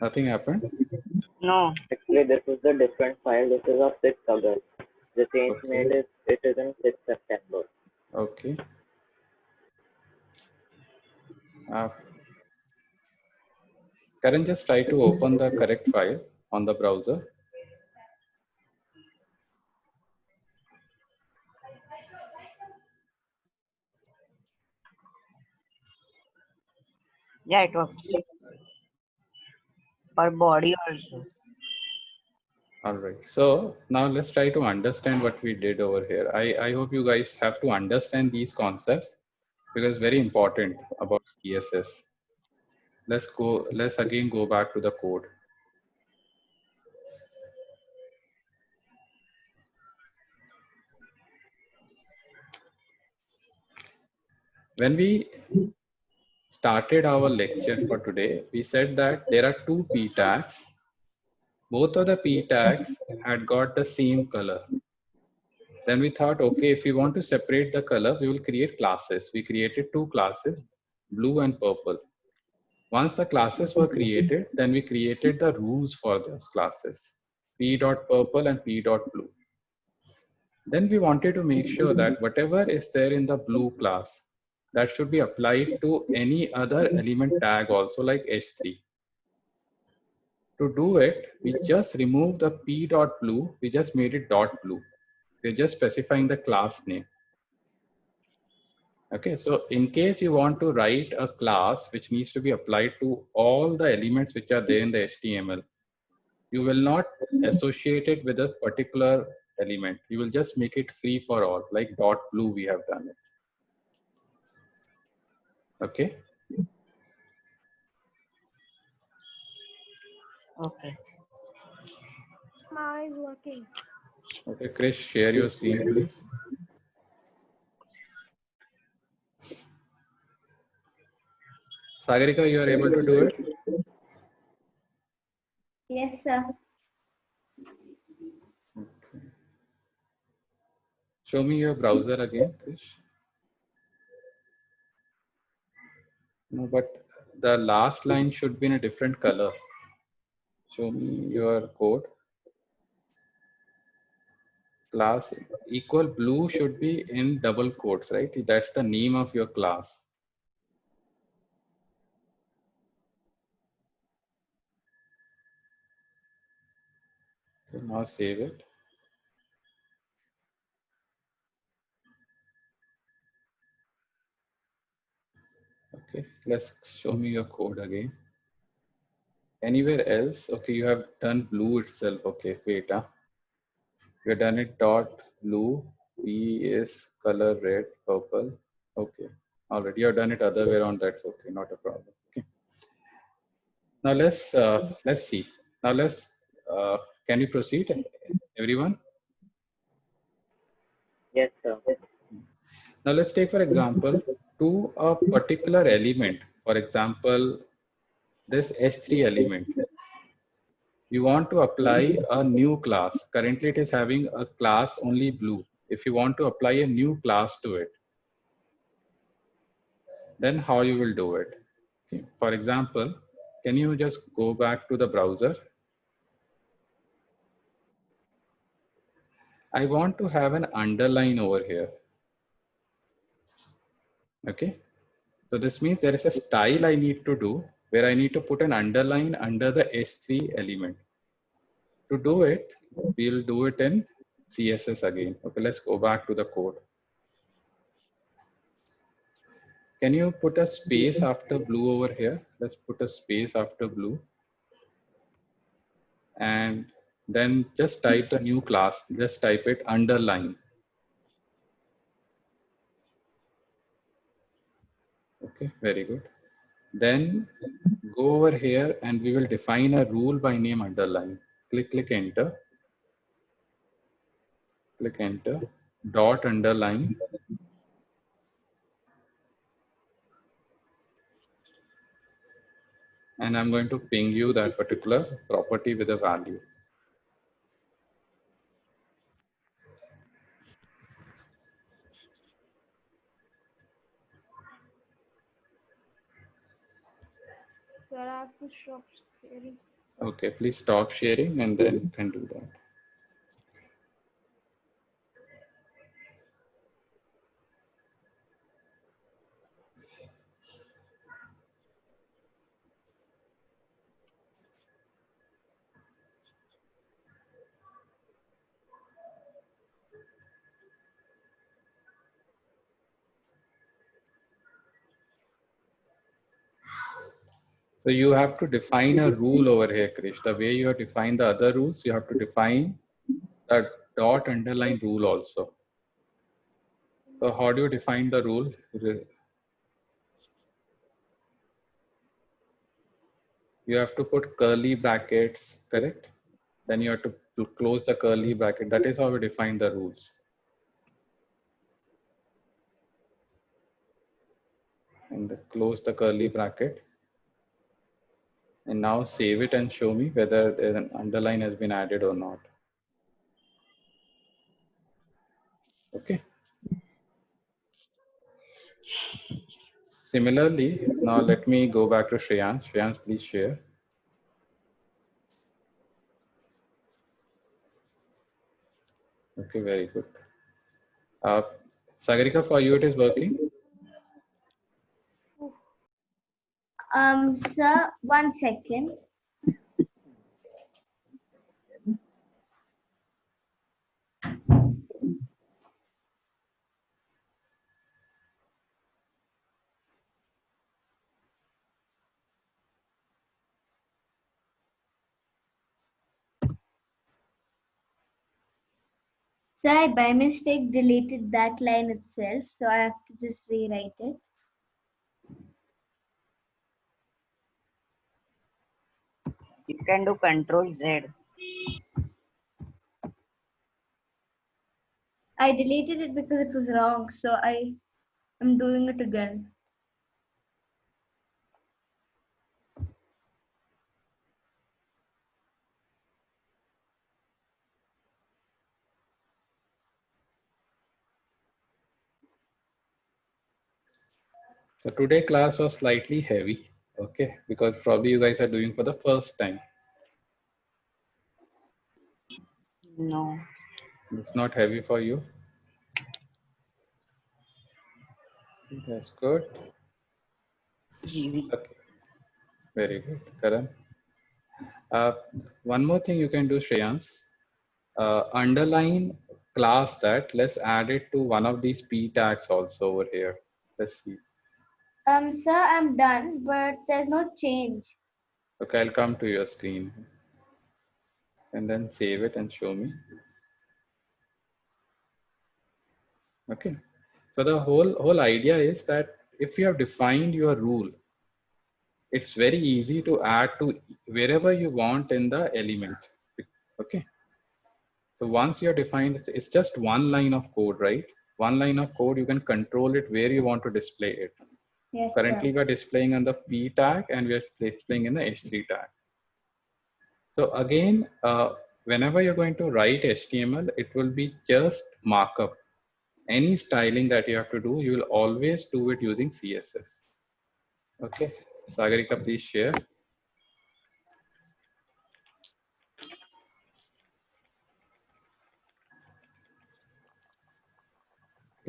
[SPEAKER 1] Nothing happened.
[SPEAKER 6] No.
[SPEAKER 5] Actually, this is the different file. This is of 6th August. The change
[SPEAKER 1] Okay.
[SPEAKER 5] made is it is in 6th September.
[SPEAKER 1] Okay. Karan, just try to open the correct file on the browser.
[SPEAKER 6] Yeah, it was for body also.
[SPEAKER 1] All right. So now let's try to understand what we did over here. I hope you guys have to understand these concepts because it's very important about CSS. Let's again go back to the code. When we started our lecture for today, we said that there are two P tags. Both of the P tags had got the same color. Then we thought, okay, if we want to separate the color, we will create classes. We created two classes, blue and purple. Once the classes were created, then we created the rules for those classes, p.purple and p.blue. Then we wanted to make sure that whatever is there in the blue class, that should be applied to any other element tag also, like h3. To do it, we just remove the p dot blue. We just made it dot blue. We're just specifying the class name. Okay, so in case you want to write a class which needs to be applied to all the elements which are there in the HTML, you will not associate it with a particular element. You will just make it free for all, like dot blue we have done it. Okay.
[SPEAKER 6] Okay.
[SPEAKER 2] Now is working.
[SPEAKER 1] Okay, Krish, share your screen, please. Sagarika, you are able to do it?
[SPEAKER 4] Yes, sir.
[SPEAKER 1] Okay. Show me your browser again, Krish. No, but the last line should be in a different color. Show me your code. Class equal blue should be in double quotes, right? That's the name of your class. Okay, now save it. Okay, let's show me your code again. Anywhere else? Okay, you have done blue itself. Okay, wait. You have done it dot blue. B is color red, purple. Okay, already you have done it other way around. That's okay, not a problem. Okay. Now let's see. Now can you proceed, everyone?
[SPEAKER 5] Yes, sir.
[SPEAKER 1] Now let's take for example to a particular element. For example, this S3 element. You want to apply a new class. Currently it is having a class only blue. If you want to apply a new class to it, then how you will do it? Okay. For example, can you just go back to the browser? I want to have an underline over here. Okay. So this means there is a style I need to do where I need to put an underline under the S3 element. To do it, we'll do it in CSS again. Okay, let's go back to the code. Can you put a space after blue over here? Let's put a space after blue. And then just type the new class. Just type it underline. Okay, very good. Then go over here and we will define a rule by name underline. Click enter. Click enter. Dot underline. And I'm going to ping you that particular property with a value.
[SPEAKER 2] So I have to stop sharing.
[SPEAKER 1] Okay, please stop sharing and then you can do that. So you have to define a rule over here, Krish. The way you have defined the other rules, you have to define the dot underline rule also. So how do you define the rule? You have to put curly brackets, correct? Then you have to close the curly bracket. That is how we define the rules. And close the curly bracket. And now save it and show me whether an underline has been added or not. Okay. Similarly, now let me go back to Shreyans. Shreyans, please share. Okay, very good. Sagarika, for you it is working?
[SPEAKER 4] Sir, 1 second. Sir, I by mistake deleted that line itself, so I have to just rewrite it.
[SPEAKER 6] You can do Control Z.
[SPEAKER 4] I deleted it because it was wrong, so I am doing it again.
[SPEAKER 1] So today class was slightly heavy, okay, because probably you guys are doing for the first time.
[SPEAKER 6] No.
[SPEAKER 1] It's not heavy for you. That's good.
[SPEAKER 6] Easy.
[SPEAKER 1] Okay, very good, Karan. One more thing you can do, Shreyans. Underline class that. Let's add it to one of these p tags also over here. Let's see.
[SPEAKER 4] Sir, I'm done, but there's no change.
[SPEAKER 1] Okay, I'll come to your screen and then save it and show me. Okay. So the whole idea is that if you have defined your rule, it's very easy to add to wherever you want in the element. Okay. So once you're defined, it's just one line of code, right? One line of code, you can control it where you want to display it.
[SPEAKER 4] Yes,
[SPEAKER 1] Currently,
[SPEAKER 4] sir.
[SPEAKER 1] we're displaying on the P tag and we're displaying in the H3 tag. So again, whenever you're going to write HTML, it will be just markup. Any styling that you have to do, you will always do it using CSS. Okay, Sagarika, please share.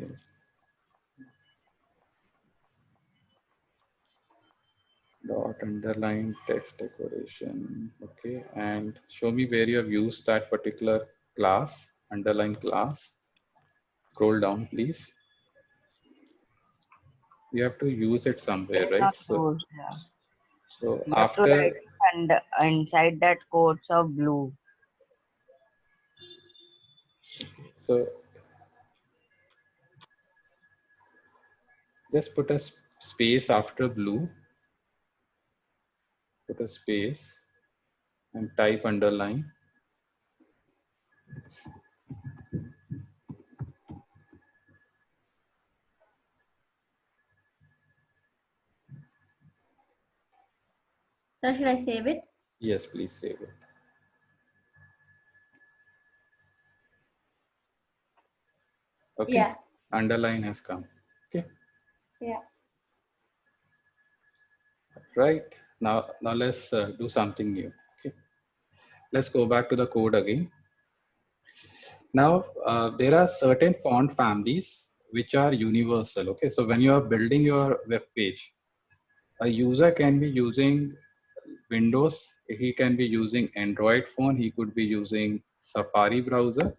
[SPEAKER 1] Okay. Dot underline text decoration. Okay, and show me where you have used that particular class, underline class. Scroll down, please. You have to use it somewhere, right? So,
[SPEAKER 6] Yeah.
[SPEAKER 1] so
[SPEAKER 6] You have to
[SPEAKER 1] after,
[SPEAKER 6] write it and inside that quotes of blue.
[SPEAKER 1] so just put a space after blue, put a space and type underline.
[SPEAKER 4] So should I save it?
[SPEAKER 1] Yes, please save it. Okay,
[SPEAKER 4] Yeah.
[SPEAKER 1] underline has come. Okay,
[SPEAKER 4] Yeah.
[SPEAKER 1] right. Now let's do something new. Okay, let's go back to the code again. Now, there are certain font families which are universal. Okay, so when you are building your web page, a user can be using Windows, he can be using Android phone, he could be using Safari browser.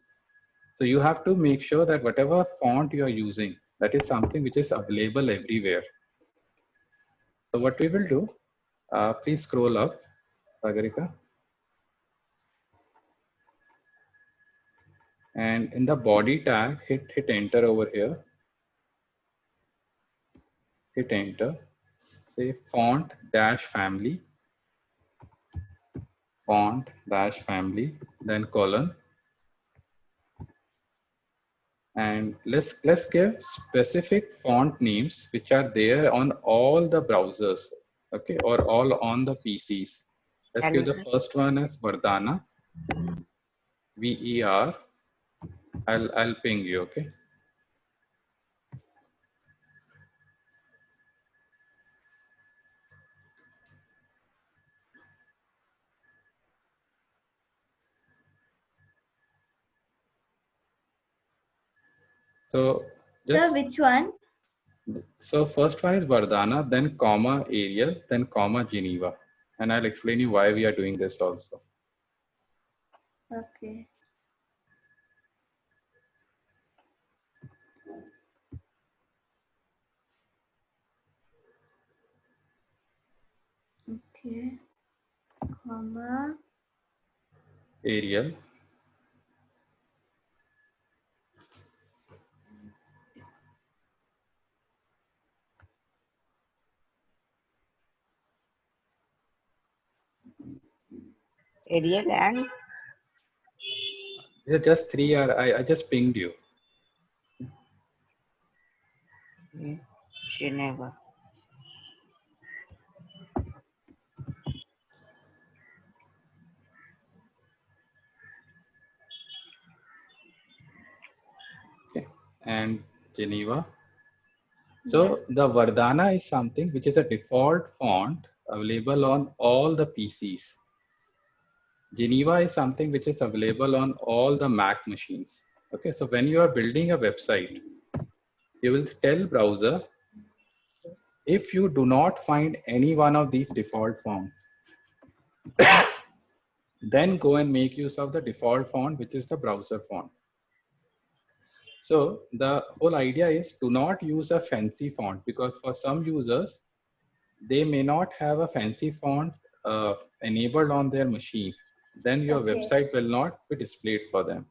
[SPEAKER 1] So you have to make sure that whatever font you are using, that is something which is available everywhere. So what we will do, please scroll up, Sagarika. And in the body tag, hit enter over here. Hit enter. Say font dash family. Font dash family. Then colon. And let's give specific font names which are there on all the browsers. Okay, or all on the PCs. Let's give the first one as Verdana. VER. I'll ping you. Okay. So just
[SPEAKER 4] Sir, which one?
[SPEAKER 1] So first one is Vardhana, then comma Arial, then comma Geneva. And I'll explain you why we are doing this also.
[SPEAKER 4] Okay. Okay. Comma.
[SPEAKER 1] Arial,
[SPEAKER 6] Arial and
[SPEAKER 1] these are just three. I just pinged you.
[SPEAKER 6] Geneva.
[SPEAKER 1] Okay. And Geneva. So the Vardhana is something which is a default font available on all the PCs. Geneva is something which is available on all the Mac machines. Okay, so when you are building a website, you will tell browser, if you do not find any one of these default fonts, then go and make use of the default font, which is the browser font. So the whole idea is do not use a fancy font, because for some users, they may not have a fancy font enabled on their machine. Then your
[SPEAKER 4] Okay.
[SPEAKER 1] website will not be displayed for them.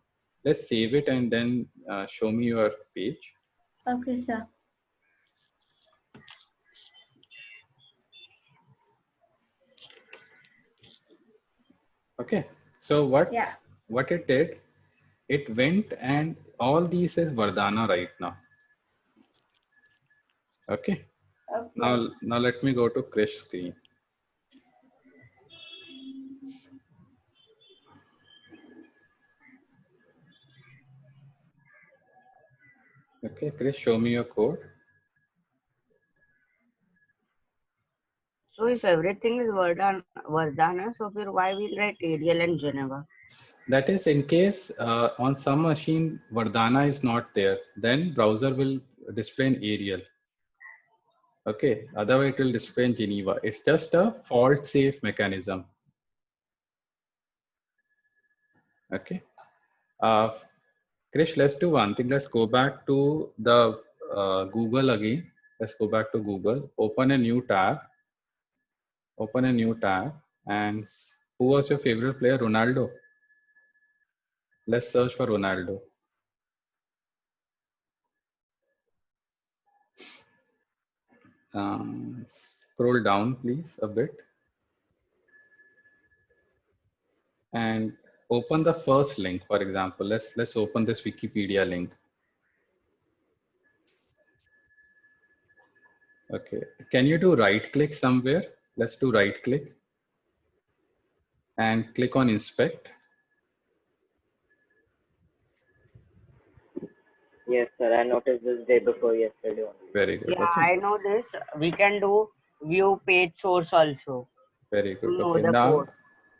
[SPEAKER 1] Let's save it and then show me your page.
[SPEAKER 4] Okay, sir.
[SPEAKER 1] Okay, so what
[SPEAKER 4] Yeah.
[SPEAKER 1] it did, it went and all these is Vardhana right now. Okay,
[SPEAKER 4] Okay.
[SPEAKER 1] now let me go to Krish screen. Okay, Krish, show me your code.
[SPEAKER 6] So if everything is Vardhana, so फिर why we write Arial and Geneva?
[SPEAKER 1] That is in case on some machine Vardhana is not there, then browser will display in Arial. Okay, otherwise it will display in Geneva. It's just a fault safe mechanism. Okay. Krish, let's do one thing. Let's go back to the Google again. Let's go back to Google. Open a new tab. Open a new tab. And who was your favorite player? Ronaldo. Let's search for Ronaldo. Scroll down, please, a bit. And open the first link. For example, let's open this Wikipedia link. Okay, can you do right click somewhere? Let's do right click and click on inspect.
[SPEAKER 5] Yes, sir. I noticed this day before yesterday only.
[SPEAKER 1] Very good.
[SPEAKER 6] Yeah,
[SPEAKER 1] Okay,
[SPEAKER 6] I know this. We can do view page source also
[SPEAKER 1] very
[SPEAKER 6] to
[SPEAKER 1] good.
[SPEAKER 6] know
[SPEAKER 1] Okay,
[SPEAKER 6] the
[SPEAKER 1] now,
[SPEAKER 6] code.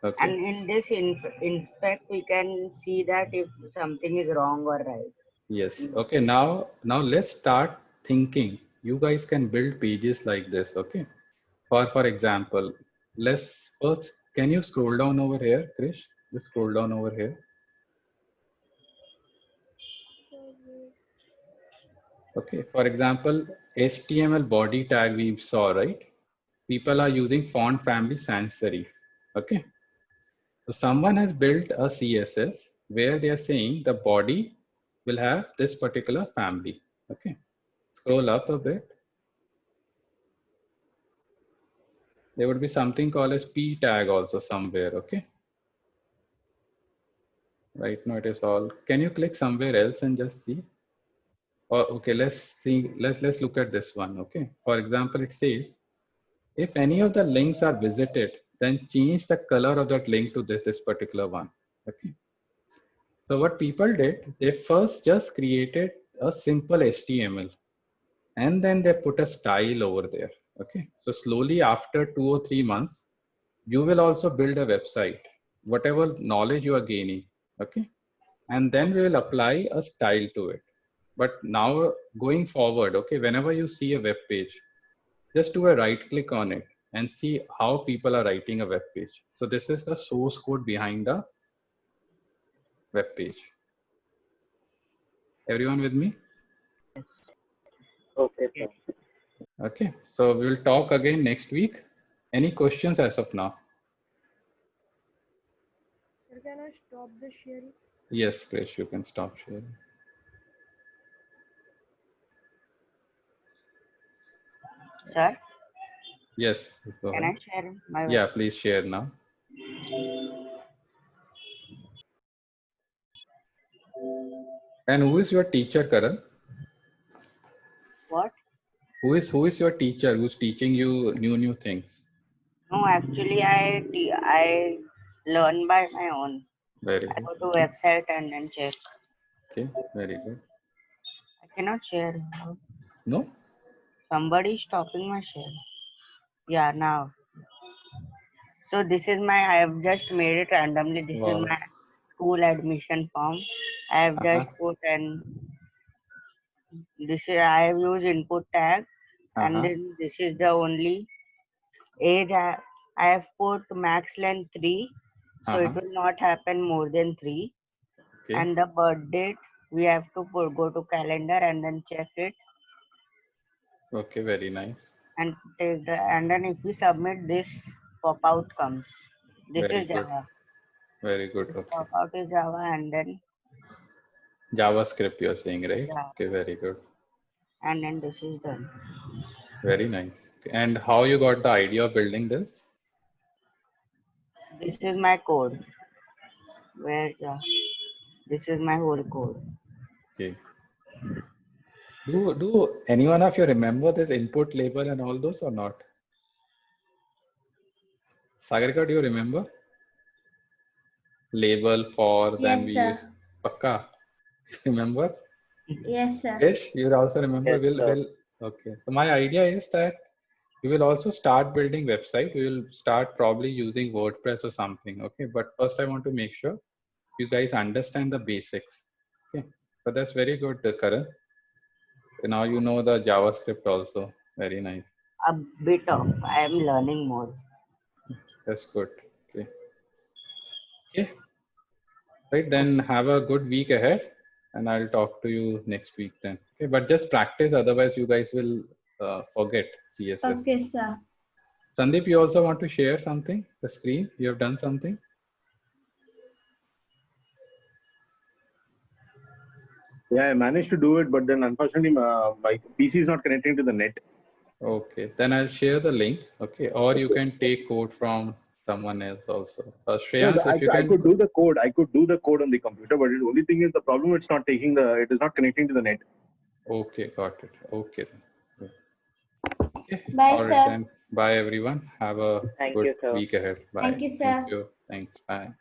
[SPEAKER 1] okay,
[SPEAKER 6] And in this inspect, we can see that if something is wrong or right.
[SPEAKER 1] yes. Okay, now let's start thinking. You guys can build pages like this. Okay, for example, let's first. Can you scroll down over here, Krish? Just scroll down over here. Okay, for example, HTML body tag we saw, right? People are using font family sans serif. Okay, so someone has built a CSS where they are saying the body will have this particular family. Okay, scroll up a bit. There would be something called as P tag also somewhere. Okay, right now it is all. Can you click somewhere else and just see? Or okay, let's see. Let's look at this one. Okay, for example, it says if any of the links are visited, then change the color of that link to this particular one. Okay. So what people did, they first just created a simple HTML and then they put a style over there. Okay. So slowly after 2 or 3 months, you will also build a website, whatever knowledge you are gaining. Okay. And then we will apply a style to it. But now going forward, okay, whenever you see a web page, just do a right click on it and see how people are writing a web page. So this is the source code behind the web page. Everyone with me?
[SPEAKER 5] Okay, sir.
[SPEAKER 1] Okay, so we'll talk again next week. Any questions as of now?
[SPEAKER 2] Sir, can I stop the sharing?
[SPEAKER 1] Yes, Krish, you can stop sharing.
[SPEAKER 6] Sir,
[SPEAKER 1] Yes, please go
[SPEAKER 6] can
[SPEAKER 1] ahead.
[SPEAKER 6] I share my
[SPEAKER 1] Yeah, please share now. And who is your teacher, Karan?
[SPEAKER 6] what?
[SPEAKER 1] Who is your teacher who's teaching you new things?
[SPEAKER 6] No, actually, I learn by my own.
[SPEAKER 1] Very
[SPEAKER 6] I
[SPEAKER 1] good.
[SPEAKER 6] go to website and then check.
[SPEAKER 1] Okay, very good.
[SPEAKER 6] I cannot share.
[SPEAKER 1] No?
[SPEAKER 6] Somebody is stopping my share. Yeah, now. So this is my. I have just made it randomly. This is
[SPEAKER 1] Wow.
[SPEAKER 6] my school admission form. I have just put and this is I have used input tag, and then this is the only age I have put max length 3, so it will not happen more than 3.
[SPEAKER 1] Okay.
[SPEAKER 6] And the birth date we have to go to calendar and then check it
[SPEAKER 1] Okay, very nice.
[SPEAKER 6] and take the and then if we submit this pop out comes. This
[SPEAKER 1] Very
[SPEAKER 6] is
[SPEAKER 1] good.
[SPEAKER 6] Java.
[SPEAKER 1] Very good.
[SPEAKER 6] This
[SPEAKER 1] Okay.
[SPEAKER 6] pop out is Java and then
[SPEAKER 1] JavaScript you're saying, right?
[SPEAKER 6] yeah,
[SPEAKER 1] Okay, very good.
[SPEAKER 6] and then this is done.
[SPEAKER 1] Very nice. Okay. And how you got the idea of building this?
[SPEAKER 6] This is my code. Where this is my whole code.
[SPEAKER 1] Okay. Do any one of you remember this input label and all those or not? Sagarika, do you remember? Label for then
[SPEAKER 4] Yes,
[SPEAKER 1] we
[SPEAKER 4] sir.
[SPEAKER 1] use Pakka. Remember?
[SPEAKER 4] Yes, sir.
[SPEAKER 1] Yes, you will also remember.
[SPEAKER 5] Yes, sir.
[SPEAKER 1] Okay. So my idea is that we will also start building website. We will start probably using WordPress or something. Okay. But first I want to make sure you guys understand the basics. Okay. So that's very good, Karan. So now you know the JavaScript also. Very nice.
[SPEAKER 6] A bit of I am learning more.
[SPEAKER 1] That's good. Okay. Okay. Right. Then have a good week ahead and I'll talk to you next week then. Okay. But just practice. Otherwise you guys will forget CSS.
[SPEAKER 4] Okay, sir.
[SPEAKER 1] Sandeep, you also want to share something? The screen? You have done something?
[SPEAKER 3] Yeah, I managed to do it, but then unfortunately my PC is not connecting to the net.
[SPEAKER 1] Okay, then I'll share the link. Okay, or you can take code from someone else also.
[SPEAKER 3] No,
[SPEAKER 1] Shreyans, if you
[SPEAKER 3] I
[SPEAKER 1] can.
[SPEAKER 3] could do the code. I could do the code on the computer, but the only thing is the problem. It's not taking the. It is not connecting to the net.
[SPEAKER 1] Okay, got it. Okay. Then. Okay.
[SPEAKER 4] Bye,
[SPEAKER 1] All right
[SPEAKER 4] sir.
[SPEAKER 1] then. Bye everyone. Have a
[SPEAKER 5] Thank
[SPEAKER 1] good
[SPEAKER 5] you, sir.
[SPEAKER 1] week ahead. Bye.
[SPEAKER 4] Thank you, sir.
[SPEAKER 1] Thank you. Thanks. Bye.